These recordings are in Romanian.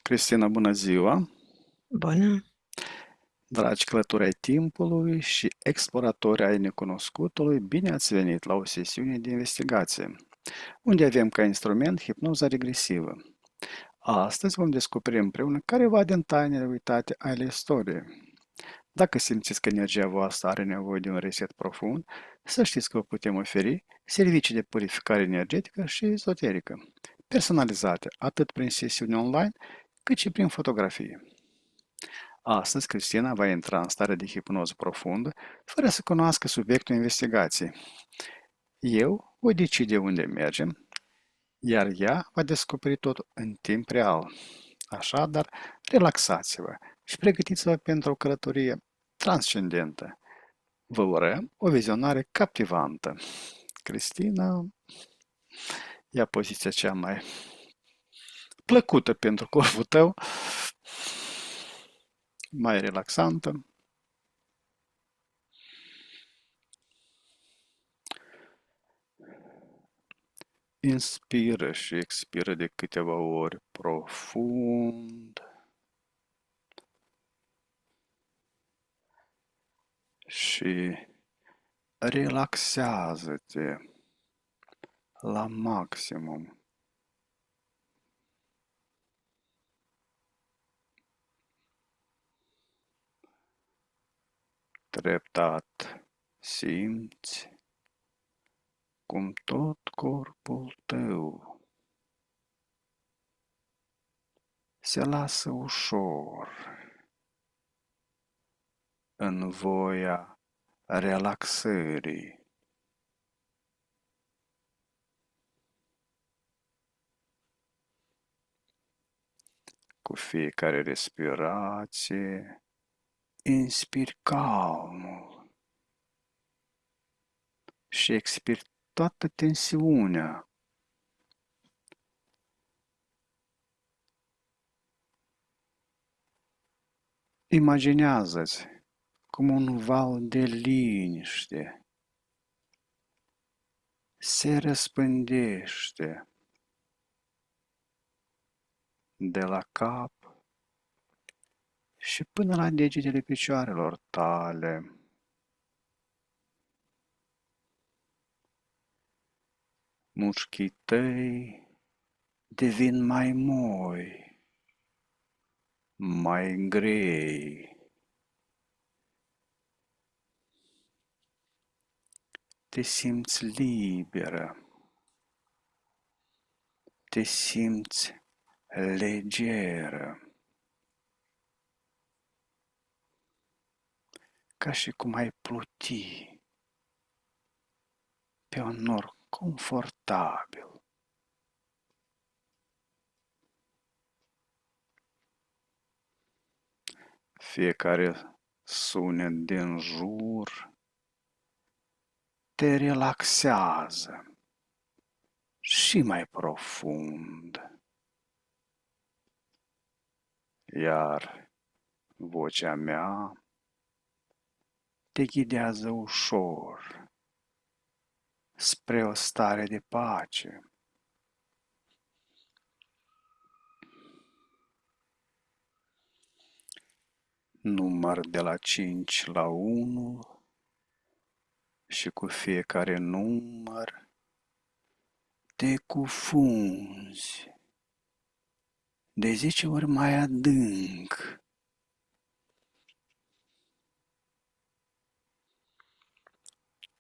Cristina, bună ziua! Bună. Dragi călători ai timpului și exploratori ai necunoscutului, bine ați venit la o sesiune de investigație, unde avem ca instrument hipnoza regresivă. Astăzi vom descoperi împreună careva din tainele uitate ale istoriei. Dacă simțiți că energia voastră are nevoie de un reset profund, să știți că vă putem oferi servicii de purificare energetică și ezoterică, personalizate atât prin sesiuni online, cât și prin fotografie. Astăzi, Cristina va intra în stare de hipnoză profundă, fără să cunoască subiectul investigației. Eu voi decide unde mergem, iar ea va descoperi totul în timp real. Așadar, relaxați-vă și pregătiți-vă pentru o călătorie transcendentă. Vă urăm o vizionare captivantă. Cristina ia poziția cea mai plăcută pentru corpul tău, mai relaxantă. Inspiră și expiră de câteva ori profund și relaxează-te la maximum. Treptat simți cum tot corpul tău se lasă ușor în voia relaxării. Cu fiecare respirație, inspiri calmul și expiri toată tensiunea. Imaginează-ți cum un val de liniște se răspândește de la cap și până la degetele picioarelor tale. Mușchii tăi devin mai moi, mai grei. Te simți liberă, te simți legeră, ca și cum ai pluti pe un nor confortabil. Fiecare sunet din jur te relaxează și mai profund, iar vocea mea te ghidează ușor spre o stare de pace. Număr de la 5 la 1 și cu fiecare număr te cufunzi de 10 ori mai adânc.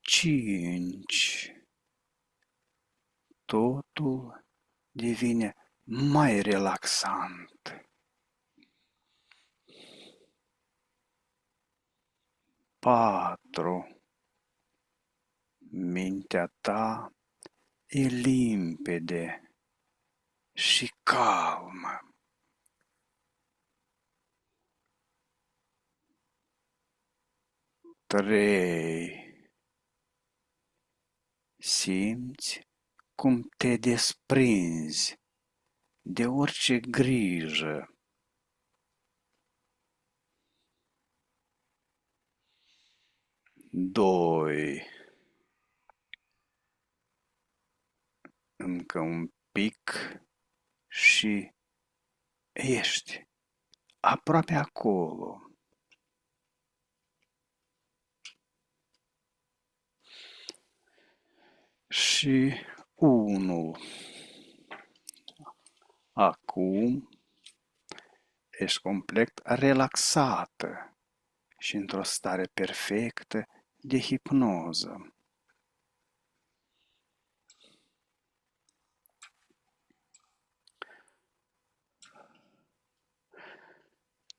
5. Totul devine mai relaxant. 4. Mintea ta e limpede și calmă. 3. Simți cum te desprinzi de orice grijă. 2. Încă un pic și ești aproape acolo. Și unul. Acum ești complet relaxată și într-o stare perfectă de hipnoză.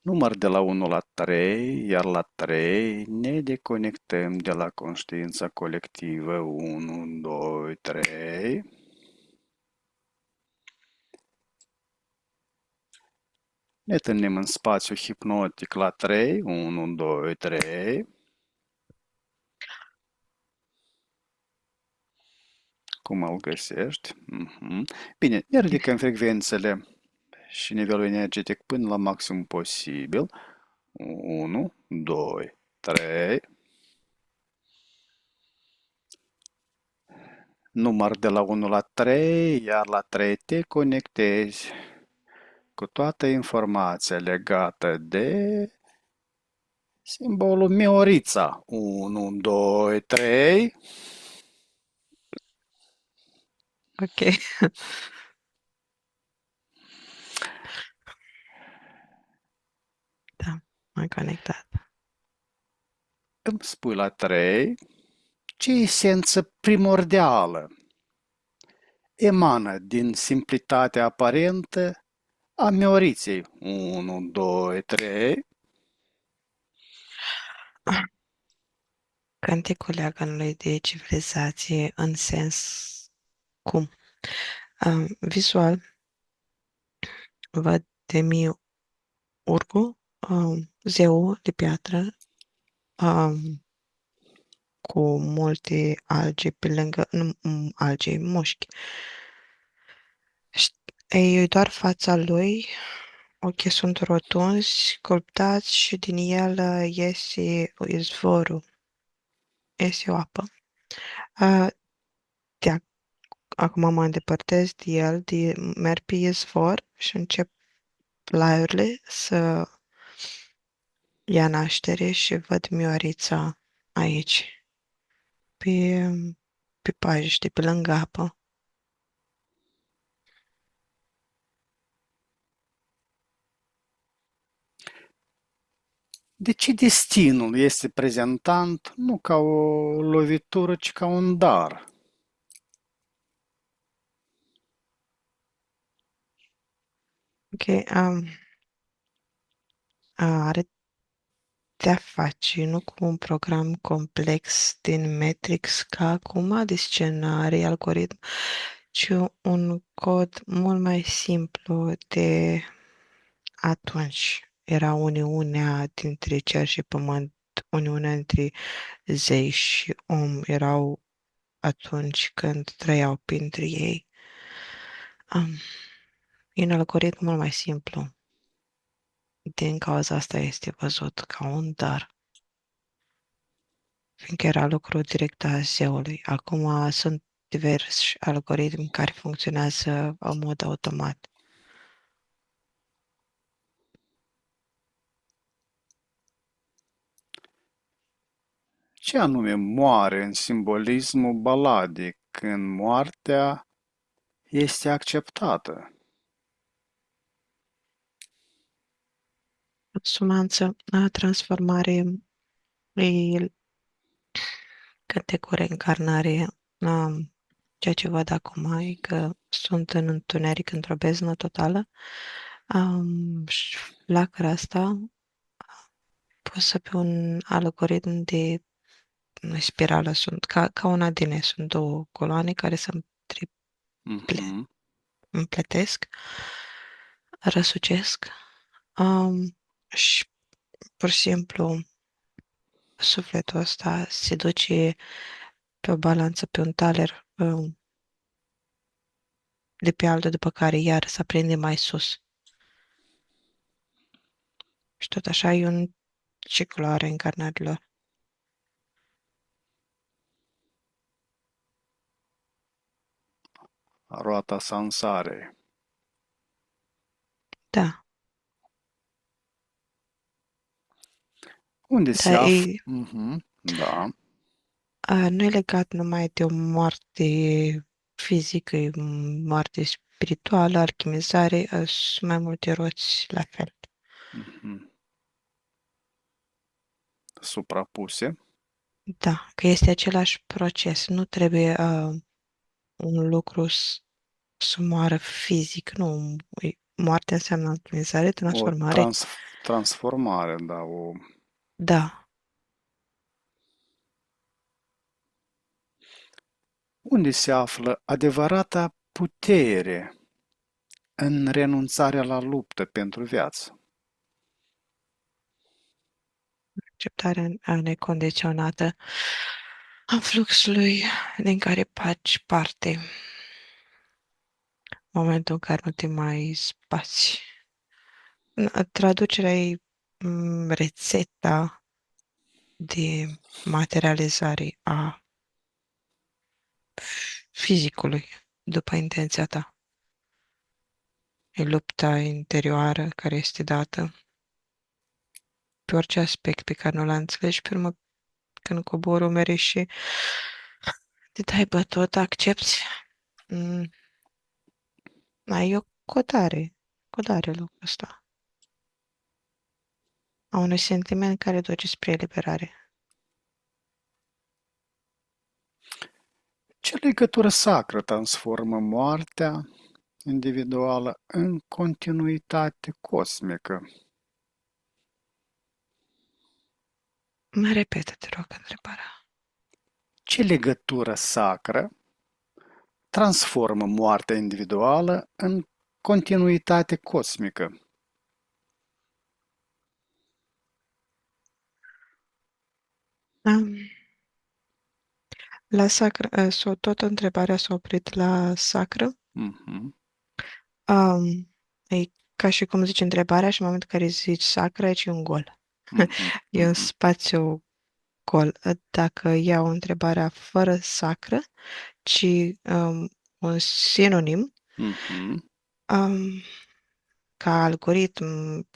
Număr de la 1 la 3, iar la 3 ne deconectăm de la conștiința colectivă. 1, 2, 3. Ne întâlnim în spațiu hipnotic la 3. 1, 2, 3. Cum îl găsești? Bine, ne ridicăm frecvențele și nivelul energetic până la maxim posibil. 1, 2, 3. Număr de la 1 la 3, iar la 3 te conectezi cu toată informația legată de simbolul Miorița. 1, 2, 3. Ok. Da, m-am conectat. Îmi spui la 3 ce esență primordială emană din simplitatea aparentă a Mioriței. 1, 2, 3. Canticul leagănului de civilizație în sens cum? Vizual, văd Urgu, zeu de piatră, um, cu multe alge pe lângă, nu, alge, mușchi. E doar fața lui, ochii sunt rotunzi, sculptați și din el iese izvorul, iese o apă. Uh, de acum mă îndepărtez de el, merg pe izvor și încep plaiurile să ia naștere și văd Miorița aici, pe, pe pajiște, pe lângă apă. De ce destinul este prezentant nu ca o lovitură, ci ca un dar? Ok, are de-a face nu cu un program complex din Matrix ca acum, de scenarii, algoritm, ci un cod mult mai simplu de atunci. Era uniunea dintre cer și pământ, uniunea între zei și om erau atunci când trăiau printre ei. E un algoritm mult mai simplu. Din cauza asta este văzut ca un dar, fiindcă era lucru direct a zeului. Acum sunt diversi algoritmi care funcționează în mod automat. Ce anume moare în simbolismul baladic când moartea este acceptată? Consumanță, transformare, e cânte cu reîncarnare. Ceea ce văd acum e că sunt în întuneric, într-o beznă totală. Și flacăra asta pusă pe un algoritm de spirală. Sunt ca un ADN. Sunt două coloane care se Mhm. împletesc, răsucesc și pur și simplu sufletul ăsta se duce pe o balanță, pe un taler de pe altul, după care iar se aprinde mai sus. Și tot așa e un ciclu a reîncarnărilor. Roata sansarei. Da, Unde se Dar află? e, Da. nu e legat numai de o moarte fizică, e o moarte spirituală, alchimizare, sunt mai multe roți la fel. Mhm. Suprapuse. Da, că este același proces. Nu trebuie un lucru să moară fizic, nu. Moartea înseamnă alchimizare, O transformare. transformare, da, o... Da. Unde se află adevărata putere în renunțarea la luptă pentru viață? Acceptarea necondiționată a fluxului din care faci parte, în momentul în care nu te mai spați. Traducerea e rețeta de materializare a fizicului după intenția ta. E lupta interioară care este dată pe orice aspect pe care nu l înțelegi, pe urmă când cobori umerii și te dai bătut, accepti. Mm, ai o codare lucrul ăsta. A unui sentiment care duce spre eliberare. Ce legătură sacră transformă moartea individuală în continuitate cosmică? Mai repetă, te rog, întrebarea. Ce legătură sacră transformă moartea individuală în continuitate cosmică? Um, la sacră, tot întrebarea s-a oprit la sacră. Mhm, Um, e ca și cum zici întrebarea și în momentul în care zici sacră, aici e un gol. mhm, E un mhm, spațiu gol. Dacă iau întrebarea fără sacră, ci un sinonim, mhm, um, ca algoritm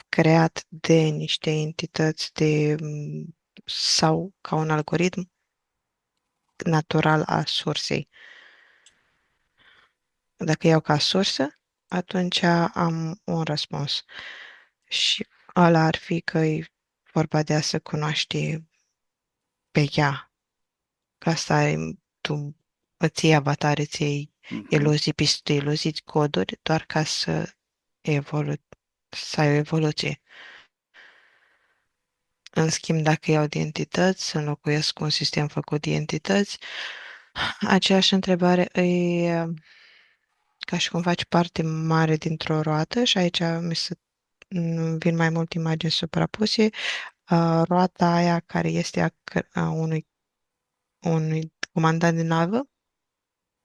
creat de niște entități sau ca un algoritm natural a sursei. Dacă iau ca sursă, atunci am un răspuns. Și ăla ar fi că e vorba de a se cunoaște pe ea. Că asta e, tu îți iei avatar, îți iei mhm. iluzii, piste iluzii, coduri, doar ca evolu- să ai o evoluție. În schimb, dacă iau de entități, să înlocuiesc cu un sistem făcut de entități, aceeași întrebare e ca și cum faci parte mare dintr-o roată și aici vin mai multe imagini suprapuse. Roata aia care este a unui comandant de navă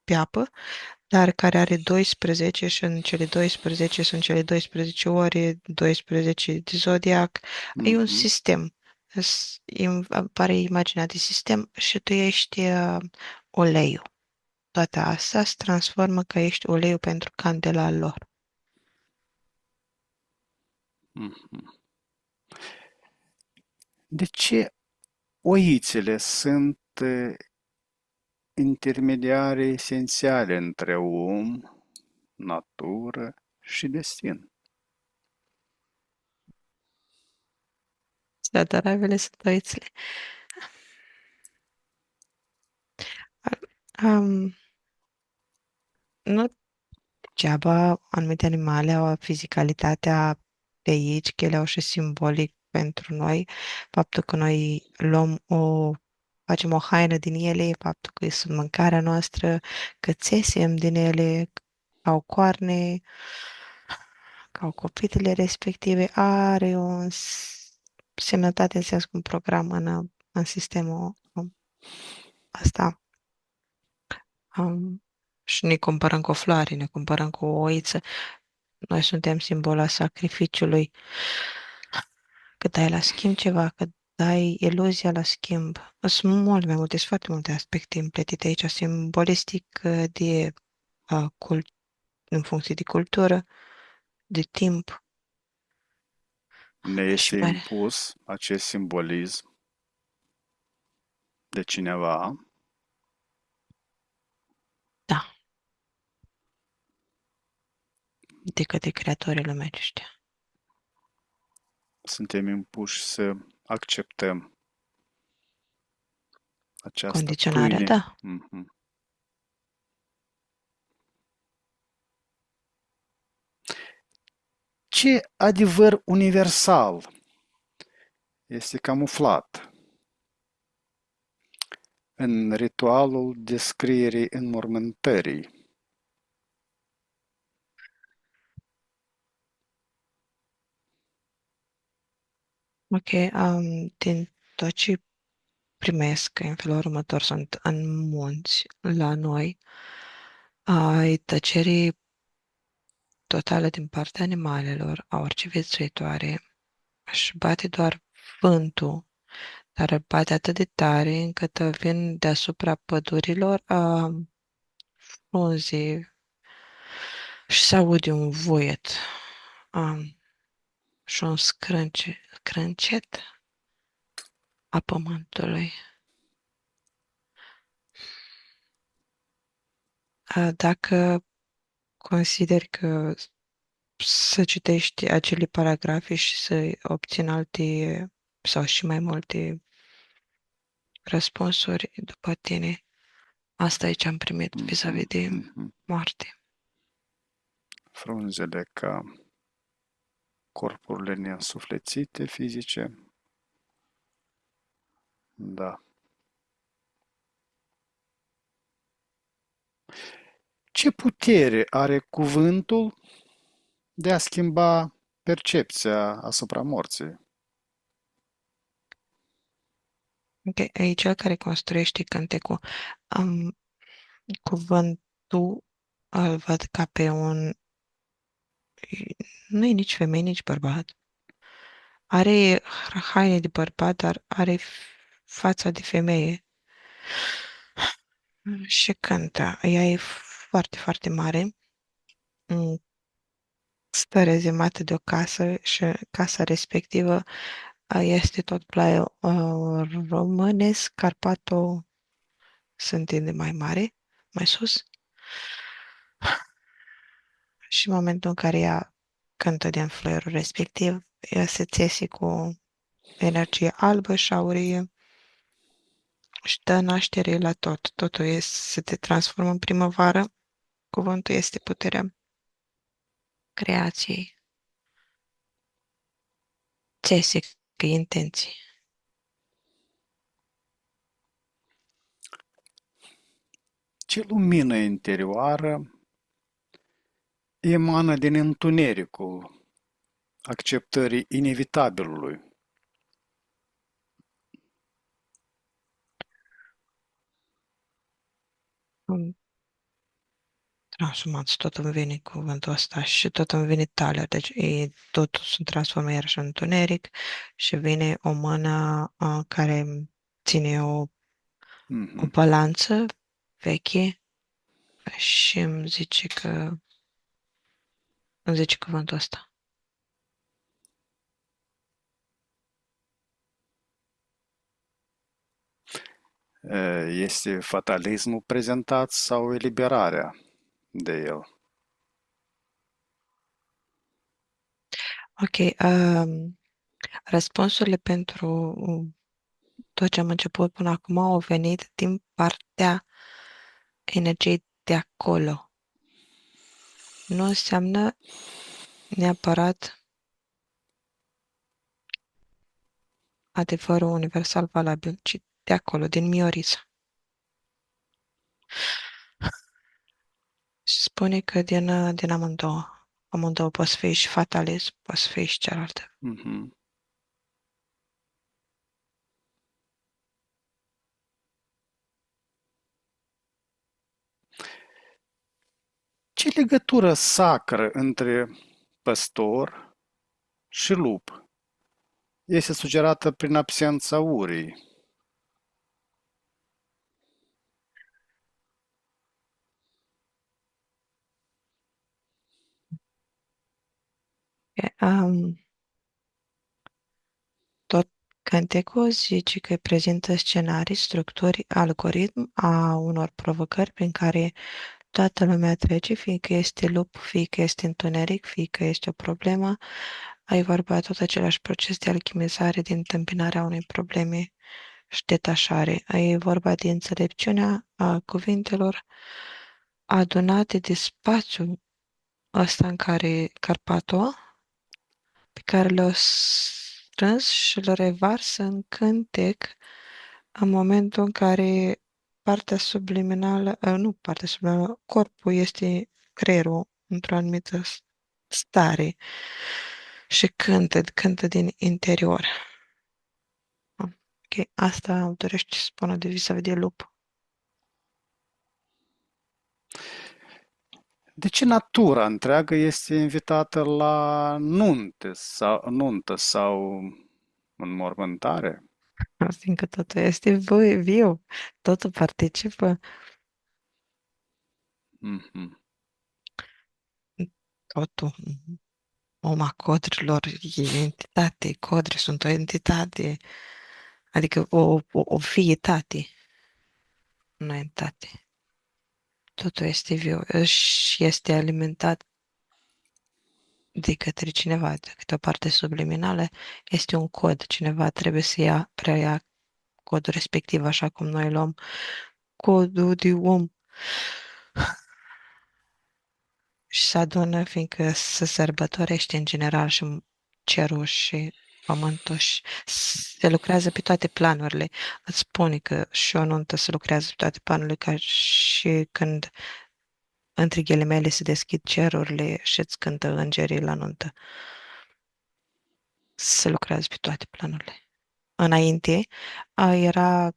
pe apă, dar care are 12 și în cele 12 sunt cele 12 ore, 12 de zodiac. E un Mhm, sistem. Apare imaginea de sistem și tu ești uleiul. Toate astea se transformă că ești uleiul pentru candela lor. mhm. De ce oițele sunt intermediare esențiale între om, natură și destin? Adorabile sunt oițele. Um, nu degeaba anumite animale au fizicalitatea de aici, că ele au și simbolic pentru noi. Faptul că noi facem o haină din ele, faptul că sunt mâncarea noastră, că țesem din ele, că au coarne, că au copitele respective, are o semnătate în sens cu un program în sistemul ăsta. Um, și ne comparăm cu o floare, ne comparăm cu o oiță. Noi suntem simbola sacrificiului. Că dai la schimb ceva, că dai iluzia la schimb. Sunt mult mai multe, sunt foarte multe aspecte împletite aici, simbolistic în funcție de cultură, de timp. Ne Și este pare, impus acest simbolism de cineva. da, de către creatorii lumii aceștia. Suntem impuși să acceptăm această Condiționarea, pâine. da. Mhm. Ce adevăr universal este camuflat în ritualul descrierii înmormântării? Ok, din tot ce primesc în felul următor sunt în munți la noi, ai tăcerii totale din partea animalelor, a orice viețuitoare, își bate doar vântul, dar îl bate atât de tare încât vin deasupra pădurilor frunze și se aude un voiet și un scrâncet a pământului. Dacă consideri că să citești acele paragrafe și să obții alte sau și mai multe răspunsuri după tine, asta e ce am primit vis-a-vis Mhm, de mhm. moarte. Frunzele ca corpurile neînsuflețite fizice. Da. Ce putere are cuvântul de a schimba percepția asupra morții? Ok, e cel care construiește cântecul. Am, cuvântul îl văd ca pe un... Nu e nici femeie, nici bărbat. Are haine de bărbat, dar are fața de femeie. Și cântă. Ea e foarte, foarte mare. Mm, Stă rezemată de o casă și casa respectivă este tot plaiul românesc, Carpatul se întinde mai mare, mai sus. Și în momentul în care ea cântă din fluierul respectiv, ea se țese cu energie albă și aurie și dă naștere la tot. Totul este, se te transformă în primăvară. Cuvântul este puterea creației. Țese, că intenții. Ce lumină interioară emană din întunericul acceptării inevitabilului? Asumați, tot îmi vine cuvântul ăsta și tot îmi vine talia, deci totul se transformă iarăși în întuneric și vine o mână care ține o Mhm. balanță veche și îmi zice cuvântul ăsta. Este fatalismul prezentat sau eliberarea de el? Ok, răspunsurile pentru tot ce am început până acum au venit din partea energiei de acolo. Nu înseamnă neapărat adevărul universal valabil, ci de acolo, din Miorița. Și spune că din amândouă poți să fii și fatalist, poți să fii și cealaltă. Mhm. Ce legătură sacră între păstor și lup este sugerată prin absența urii? E, Canteco zice că prezintă scenarii, structuri, algoritm a unor provocări prin care toată lumea trece, fie că este lup, fie că este întuneric, fie că este o problemă. Ai vorba tot același proces de alchimizare, de întâmpinarea unei probleme și detașare. Ai vorba de înțelepciunea a cuvintelor adunate de spațiu ăsta în care Carpato, pe care le-au strâns și le revarsă în cântec în momentul în care partea subliminală, nu partea subliminală, corpul este creierul într-o anumită stare și cântă din interior. Ok, asta dorește să spună de vis-a-vis de lup. De ce natura întreagă este invitată la nuntă sau înmormântare? Fiindcă totul este viu, totul participă, Mhm. totul. Oma codrilor e entitate, codri sunt o entitate, adică o fietate, nu entitate. Totul este viu și este alimentat de către cineva, de câte o parte subliminală, este un cod. Cineva trebuie să preia codul respectiv, așa cum noi luăm codul de om și se adună, fiindcă se sărbătorește în general și cerul și pământul și se lucrează pe toate planurile. Îți spune că și o nuntă se lucrează pe toate planurile, ca și când între ghilimele se deschid cerurile și îți cântă îngerii la nuntă. Se lucrează pe toate planurile. Înainte era,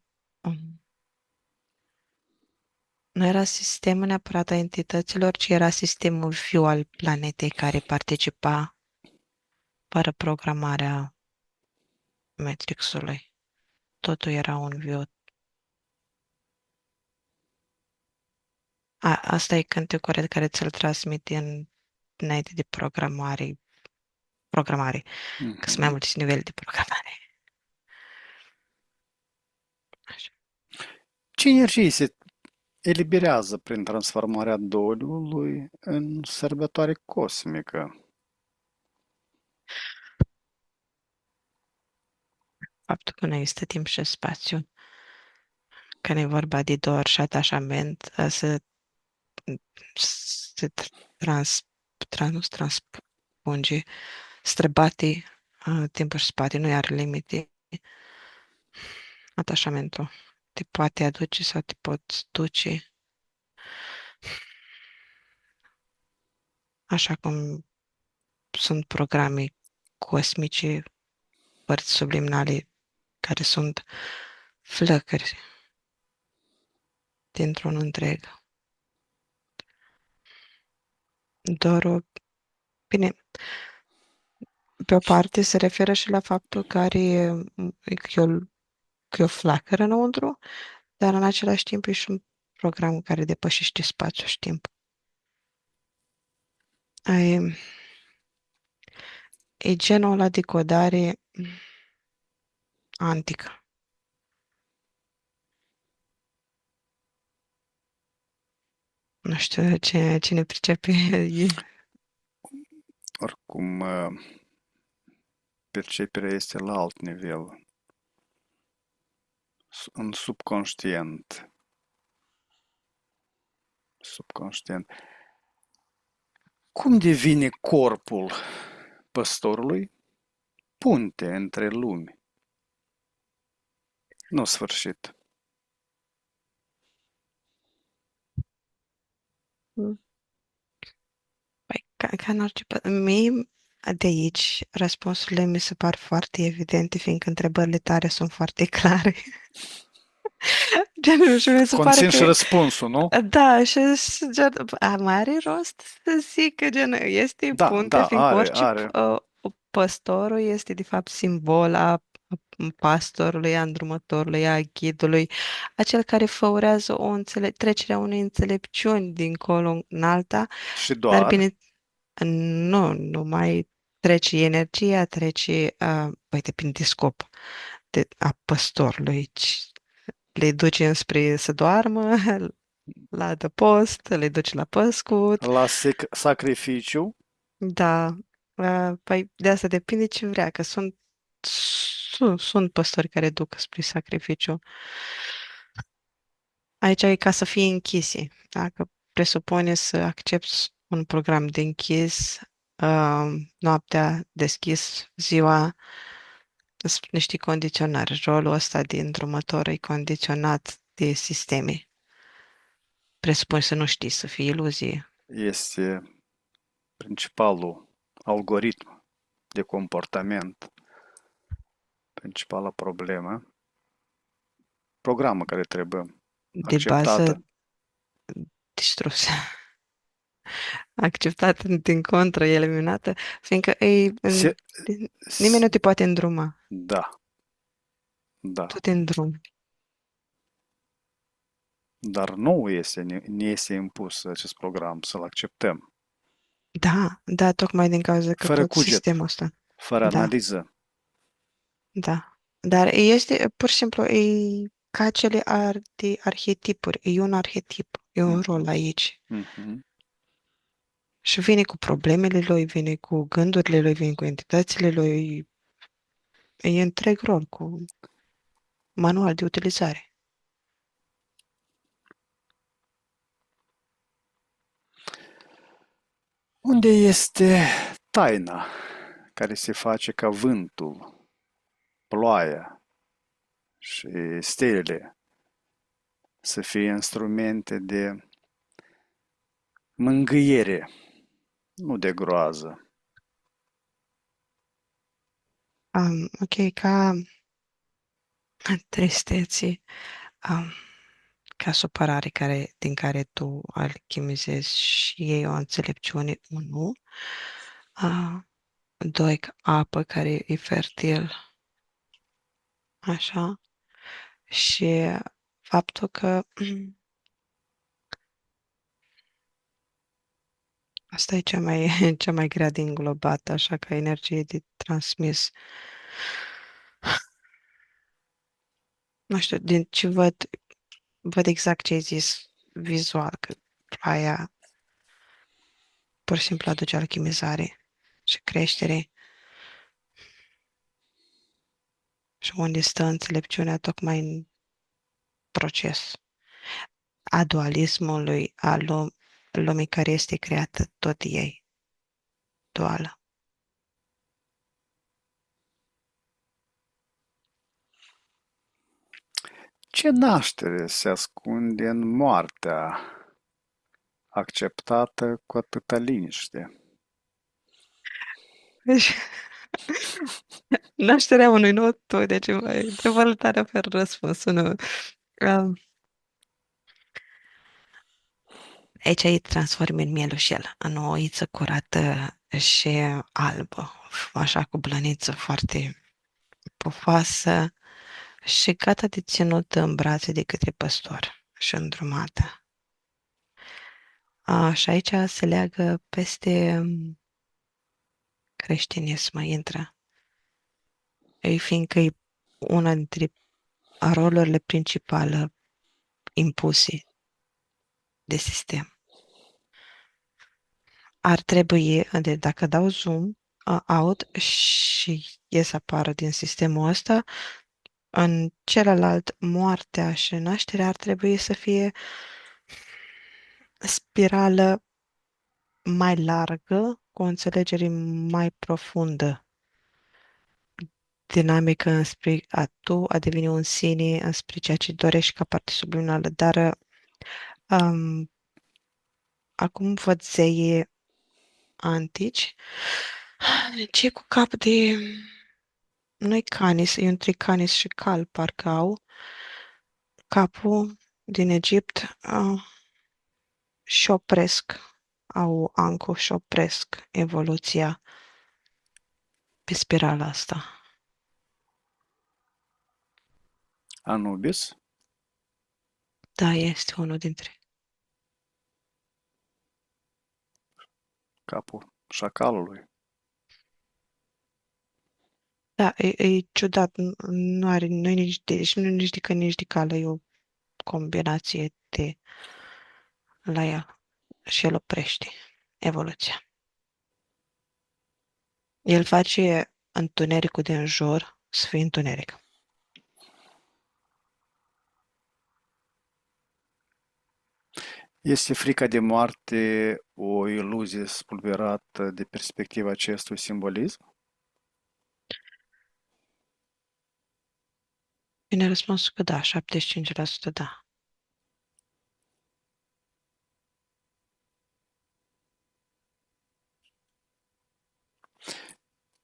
nu era sistemul neapărat a entităților, ci era sistemul viu al planetei care participa fără programarea Matrixului. Totul era un viu. Asta e cântecul care ți-l transmite înainte de programare, că sunt mai Mhm. multe nivele de programare. Așa. Ce energie se eliberează prin transformarea Doliului în sărbătoare cosmică? Faptul că nu există timp și spațiu, că nu e vorba de dor și atașament, se nu se transpunge, străbate timpul și spațiu, nu are limite. Atașamentul te poate aduce sau te poți duce, așa cum sunt programe cosmice, părți subliminale care sunt flăcări dintr-un întreg. Dorul, bine, pe o parte se referă și la faptul că că e o flacără înăuntru, dar în același timp e și un program care depășește spațiu și timp. E, e genul ăla de codare antică. Nu știu cine pricepe. Oricum, perceperea este la alt nivel, în subconștient. Subconștient. Cum devine corpul păstorului punte între lumi? Nu sfârșit. Păi, ca în orice... Mie, de aici, răspunsurile mi se par foarte evidente, fiindcă întrebările tale sunt foarte clare. Genul, și mi se pare Conțin și că... răspunsul, nu? Da, și gen, mai are rost să zic că gen, este Da, punte, da, fiindcă orice are. păstorul este de fapt simbol a pastorului, a îndrumătorului, a ghidului, acel care făurează trecerea unei înțelepciuni dincolo în alta, Și dar doar. bine, nu mai trece energia, trece, păi depinde de scop. a păstorului. Le duce înspre să doarmă, la adăpost, le duce la păscut. La sacrificiu Da, păi de asta depinde ce vrea, că sunt păstori care duc spre sacrificiu. Aici e ca să fie închise. Dacă presupune să accepti un program de închis, noaptea deschis, ziua, sunt niște condiționări. Rolul ăsta de îndrumător e condiționat de sisteme. Presupune să nu știi, să fie iluzie. este principalul algoritm de comportament, principala problemă, programă care trebuie De acceptată. bază distrusă. Acceptată din contră, eliminată, fiindcă Se, nimeni s- nu te poate îndruma. da, da, Tu te îndrumi. dar nu este, ne este impus acest program să-l acceptăm, Da, da, tocmai din cauza că fără tot cuget, sistemul ăsta. fără Da, analiză. da. Dar este, pur și simplu, ca acele de arhetipuri. E un arhetip, e un rol Mhm, aici. mhm. Și vine cu problemele lui, vine cu gândurile lui, vine cu entitățile lui. E întreg rol, cu manual de utilizare. Unde este taina care se face ca vântul, ploaia și stelele să fie instrumente de mângâiere, nu de groază? Ok, ca tristeții, um, ca supărare din care tu alchimizezi și iei o înțelepciune, unu. Uh, Doi, apă care e fertil, așa. Și faptul că asta e cea mai grea de înglobat, așa, ca energie de transmis. Nu știu, din ce văd exact ce ai zis vizual, că aia pur și simplu aduce alchimizare și creștere și unde stă înțelepciunea tocmai în proces. A dualismului, lumii care este creată tot ei, duală. Ce naștere se ascunde în moartea acceptată cu atâta liniște? Deci, nașterea unui nou tu, deci întrebările tale oferă răspunsul, nu? Um, Aici îi transformi în mielușel, în o oiță curată și albă, așa cu blăniță foarte pufoasă și gata de ținut în brațe de către păstor și îndrumată. Și aici se leagă peste creștinism, intră. Ei, fiindcă e una dintre rolurile principale impuse de sistem. Ar trebui, dacă dau zoom out și ies apară din sistemul ăsta, în celălalt, moartea și nașterea ar trebui să fie spirală mai largă, cu o înțelegere mai profundă, dinamică înspre a deveni un sine, înspre ceea ce dorești ca parte subliminală. Dar um, acum văd zeii antici, cei cu cap de... Nu-i canis, e între canis și cal, parcă au capul din Egipt și opresc, au anco și opresc evoluția pe spirala asta. Anubis, Da, este unul dintre. capul șacalului. Da, e ciudat, nu are, nu e nici de, și nu e nici de că nici de cală, e o combinație de la el și el oprește evoluția. El face întunericul din jur să fie întuneric. Este frica de moarte o iluzie spulberată de perspectiva acestui simbolism? Vine răspunsul că da, 75% da.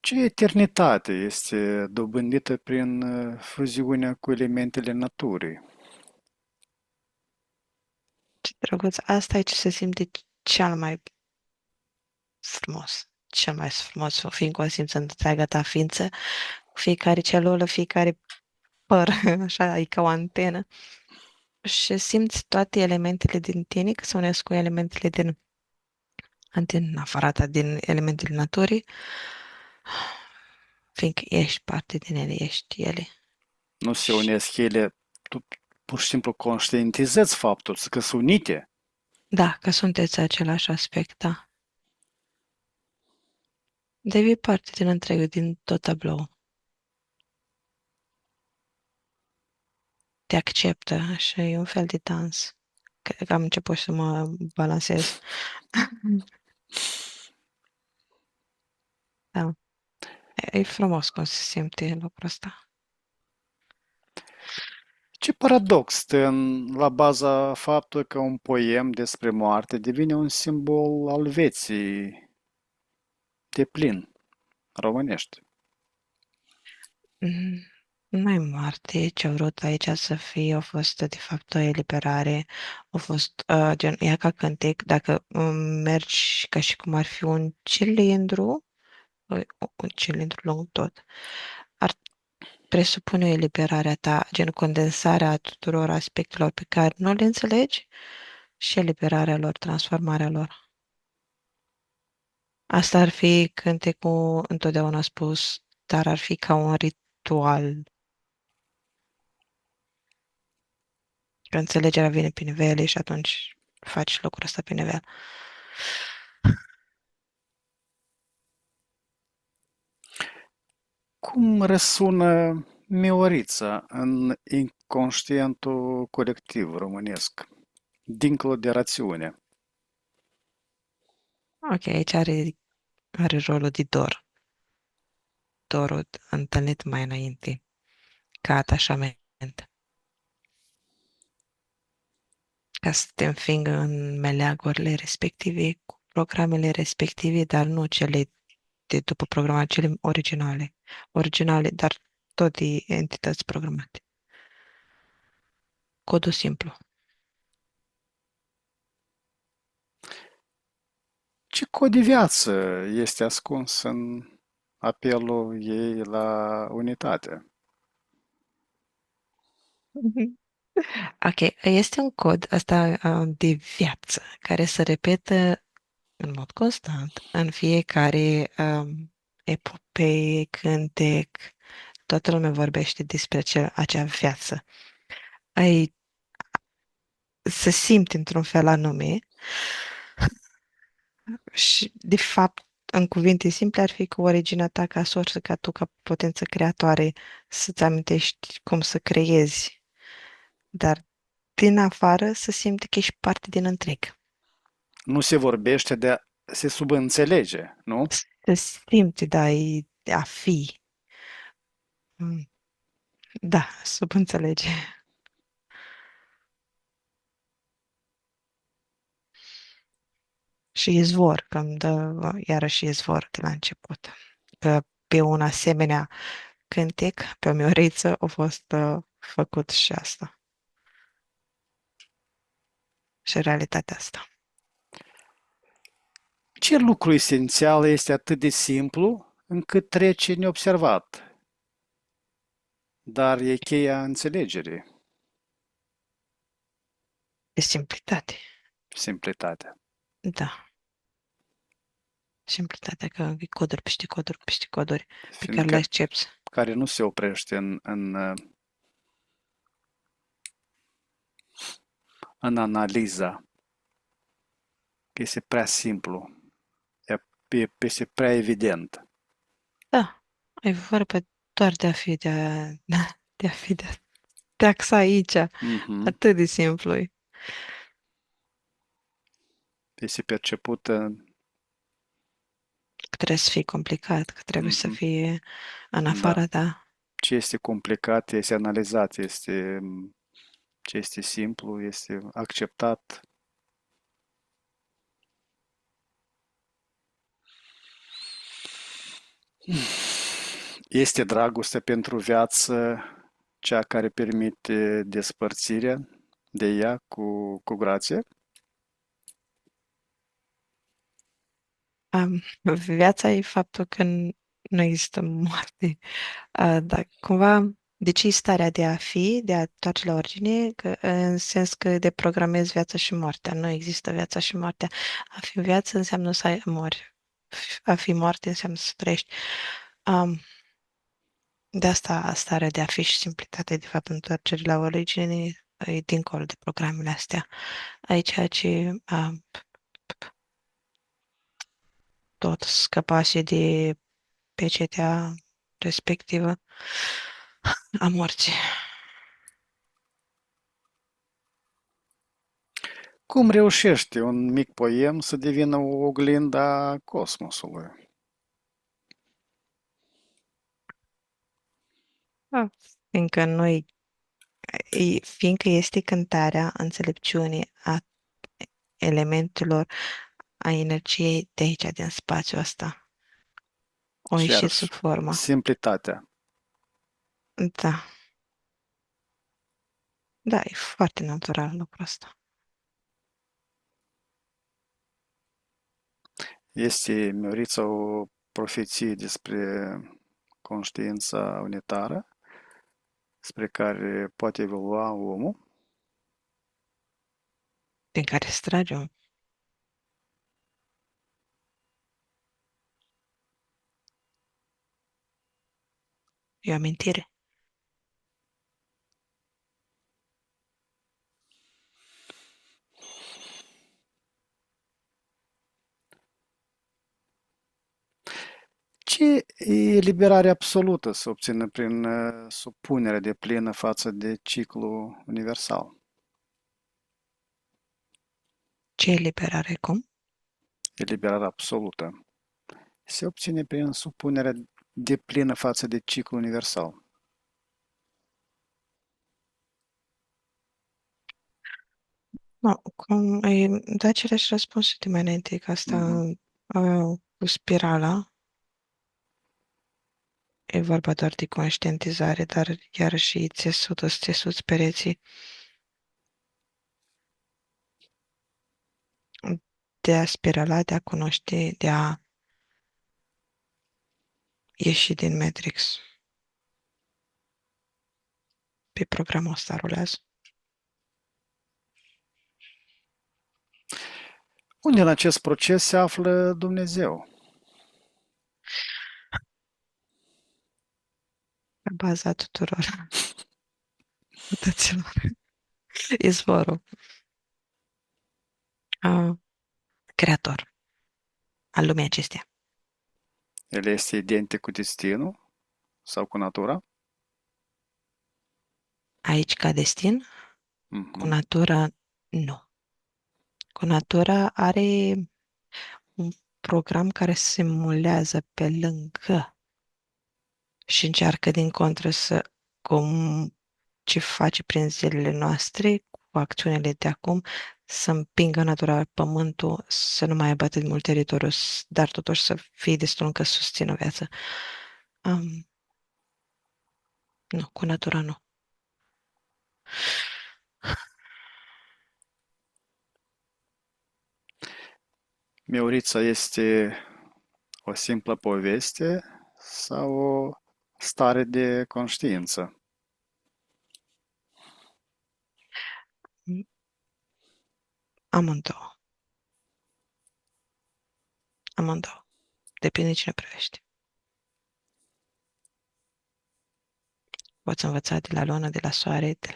Ce eternitate este dobândită prin fuziunea cu elementele naturii? Ce drăguț, asta e ce se simte cel mai frumos. Cel mai frumos, fiind consimțând întreaga ta ființă, cu fiecare celulă, fiecare păr, așa, e ca o antenă, și simți toate elementele din tine, că se unesc cu elementele din afarata, din elementele naturii, fiindcă ești parte din ele, ești ele. Nu se Și, unesc ele, tu pur și simplu conștientizezi faptul că sunt unite. da, că sunteți același aspect, da. Devii parte din întreg, din tot tablou. Te acceptă și e un fel de dans. Cred că am început să mă balansez. Da. E frumos cum se simte lucrul ăsta. Ce paradox stă la baza faptului că un poem despre moarte devine un simbol al vieții de plin românești. Mm, Nu-i moarte, ce au vrut aici să fie, a fost de fapt o eliberare, a fost gen, ea ca cântec, dacă mergi ca și cum ar fi un cilindru, un cilindru lung tot, ar presupune o eliberare a ta, gen condensarea a tuturor aspectelor pe care nu le înțelegi și eliberarea lor, transformarea lor. Asta ar fi cântecul, întotdeauna spus, dar ar fi ca un ritual. Că înțelegerea vine pe nivele și atunci faci lucrul ăsta pe nivel. Cum răsună Miorița în inconștientul colectiv românesc, dincolo de rațiune? Ok, aici are rolul de dor. Dorul întâlnit mai înainte, ca atașament. Ca să te înfingă în meleagurile respective, cu programele respective, dar nu cele de după programare, cele originale. Originale, dar tot de entități programate. Codul simplu. Ce cod de viață este ascuns în apelul ei la unitate? Mhm. Ok, este un cod ăsta de viață care se repetă în mod constant în fiecare epopee, cântec. Toată lumea vorbește despre acea viață. Ai se simte într-un fel anume și, de fapt, în cuvinte simple ar fi că originea ta ca sursă, ca tu, ca potență creatoare, să-ți amintești cum să creezi, dar din afară să simte că ești parte din întreg. Nu se vorbește de a se subînțelege, nu? Să simți, da, e de a fi. Mm, Da, sub înțelege. Și izvor, că îmi dă iarăși izvor de la început. Că pe un asemenea cântec, pe o mioriță, a fost făcut și asta. Și realitatea asta. Ce lucru esențial este atât de simplu încât trece neobservat, dar e cheia înțelegerii, E simplitate. simplitatea. Da. simplitatea, că e coduri peste coduri peste coduri pe care le fiindcă accepti. care nu se oprește în analiza, că este prea simplu, este prea evident. Da, e vorba doar de a fi de a fi de a te axa aici. Mhm. Atât de simplu e. Este percepută, Că trebuie să fie complicat, că trebuie să mhm, fie în da. afara ta. Ce este complicat este analizat, ce este simplu este acceptat. Este dragostea pentru viață cea care permite despărțirea de ea cu grație? Viața e faptul că nu există moarte. Dar cumva, de ce e starea de a fi, de a toarce la origine, că, în sens că deprogramezi viața și moartea. Nu există viața și moartea. A fi în viață înseamnă să ai mori. A fi moarte înseamnă să trăiești. Um, de asta starea de a fi și simplitatea, de fapt, întoarcere la origine e dincolo de programele astea. Aici ce tot scăpase de pecetea respectivă a morții. Cum reușește un mic poem să devină o oglindă a cosmosului? Fiindcă noi, fiindcă este cântarea înțelepciunii a elementelor, a energiei de aici, din spațiul ăsta. O Și ieșit sub iarăși, formă. simplitatea. Da, da, e foarte natural lucrul ăsta. Este, Miorița, o profeție despre conștiința unitară, spre care poate evolua omul. Din care se trage e o amintire. Ce eliberare absolută se obține prin supunere de plină față de ciclu universal? Ce eliberare cum? Eliberare absolută se obține prin supunerea de plină față de ciclu universal. No, cum e da același răspuns de mai înainte, că asta Mhm. cu spirala e vorba doar de conștientizare, dar iarăși țesuți pereții de a spirala, de a cunoaște, de a ieși din Matrix. Pe programul ăsta rulează. Unde în acest proces se află Dumnezeu? Pe baza tuturor putăților. Izvorul. Creator al lumii acesteia. El este identic cu destinul sau cu natura? Aici ca destin, cu Mhm. natura, nu. Cu natura are un program care se simulează pe lângă și încearcă din contră să, cum ce face prin zilele noastre, cu acțiunile de acum, să împingă natura, pământul, să nu mai aibă atât de mult teritoriu, dar totuși să fie destul încă să susțină viața. Um, nu, cu natura nu. Miorița este o simplă poveste sau o stare de conștiință? Amândouă. Amândouă. depinde cine privește. Poți învăța de la lună, de la soare, de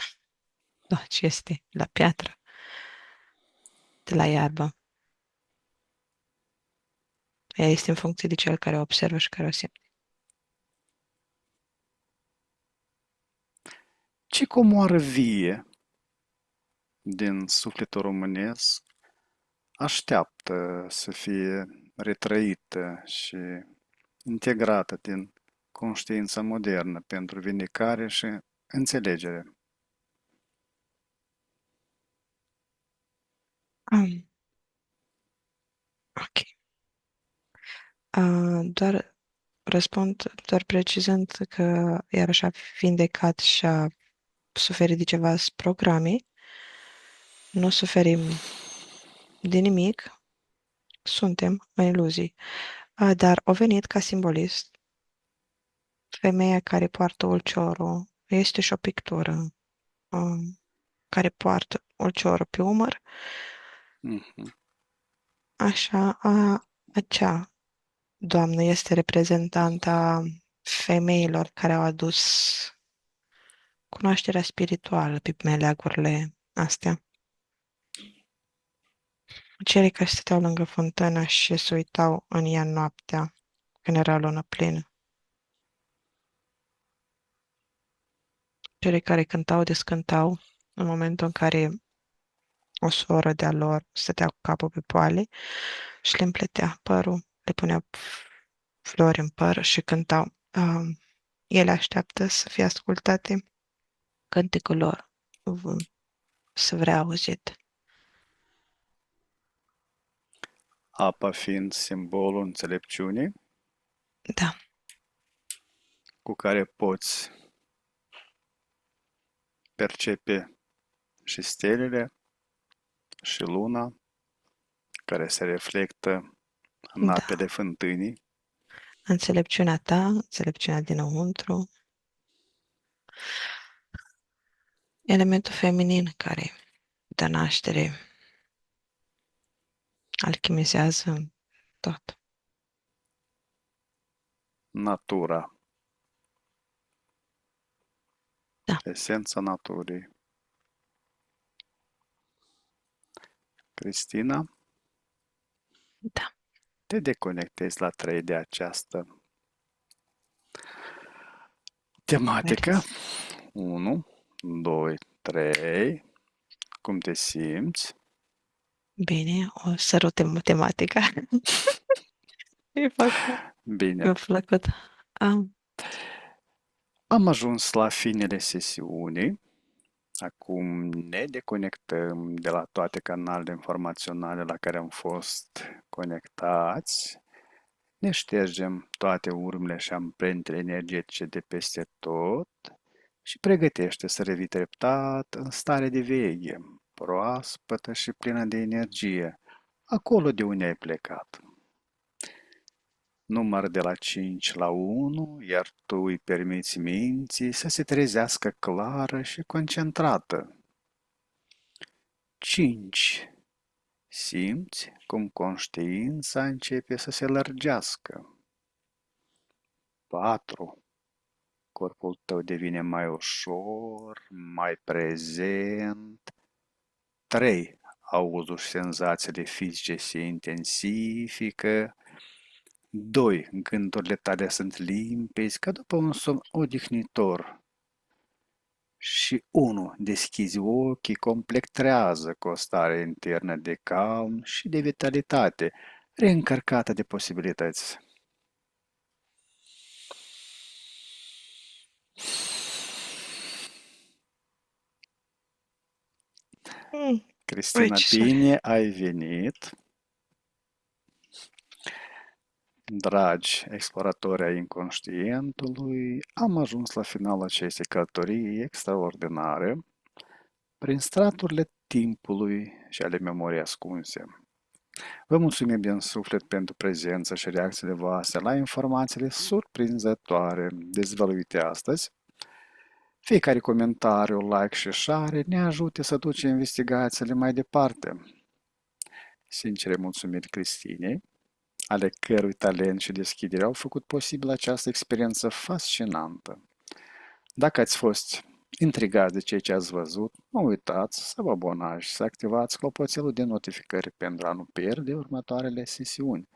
la ce este, de la piatră, de la iarbă. Ea este în funcție de cel care o observă și care o simte. Ce comoară vie din sufletul românesc așteaptă să fie retrăită și integrată din conștiința modernă pentru vindecare și înțelegere? Um, ok. Doar răspund, doar precizând că iarăși a vindecat și a suferit de ceva programe. Nu suferim de nimic, suntem în iluzii. Dar au venit ca simbolist. Femeia care poartă ulciorul este și o pictură care poartă ulciorul pe umăr. Mhm. Așa, acea doamnă este reprezentanta femeilor care au adus cunoașterea spirituală pe meleagurile astea. Cele care stăteau lângă fântână și se uitau în ea noaptea, când era lună plină. Cele care cântau, descântau în momentul în care o soră de-a lor stătea cu capul pe poale și le împletea părul, le punea flori în păr și cântau. Ele așteaptă să fie ascultate, cântecul lor să vrea auzit. Apa fiind simbolul înțelepciunii Da, cu care poți percepe și stelele și luna care se reflectă în da. apele fântânii. Înțelepciunea ta, înțelepciunea dinăuntru, elementul feminin care dă naștere, alchimizează tot. Natura, Da, esența naturii. Cristina, da. te deconectezi la 3 de această tematică. Mersi. 1, 2, 3. Cum te simți? Bine, o sărute matematica. Mi-a plăcut. Bine. Mi-a plăcut. Am, Am ajuns la finele sesiunii. Acum ne deconectăm de la toate canalele informaționale la care am fost conectați. Ne ștergem toate urmele și amprentele energetice de peste tot și pregătește să revii treptat în stare de veche, proaspătă și plină de energie, acolo de unde ai plecat. Număr de la 5 la 1, iar tu îi permiți minții să se trezească clară și concentrată. 5. Simți cum conștiința începe să se lărgească. 4. Corpul tău devine mai ușor, mai prezent. 3. Auzul și senzațiile fizice se intensifică. 2. Gândurile tale sunt limpezi ca după un somn odihnitor. Și 1. Deschizi ochii, complectrează cu o stare internă de calm și de vitalitate, reîncărcată de posibilități. Cristina, uite, bine ai venit! Dragi exploratori ai inconștientului, am ajuns la finalul acestei călătorii extraordinare prin straturile timpului și ale memoriei ascunse. Vă mulțumim din suflet pentru prezență și reacțiile voastre la informațiile surprinzătoare dezvăluite astăzi. Fiecare comentariu, like și share ne ajută să ducem investigațiile mai departe. Sincere mulțumiri Cristinei, ale cărui talent și deschidere au făcut posibil această experiență fascinantă. Dacă ați fost intrigați de ceea ce ați văzut, nu uitați să vă abonați și să activați clopoțelul de notificări pentru a nu pierde următoarele sesiuni.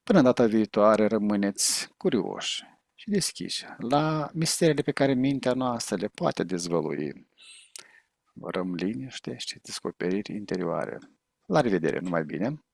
Până data viitoare, rămâneți curioși și deschiși la misterele pe care mintea noastră le poate dezvălui. Vă răm liniște și descoperiri interioare. La revedere, numai bine!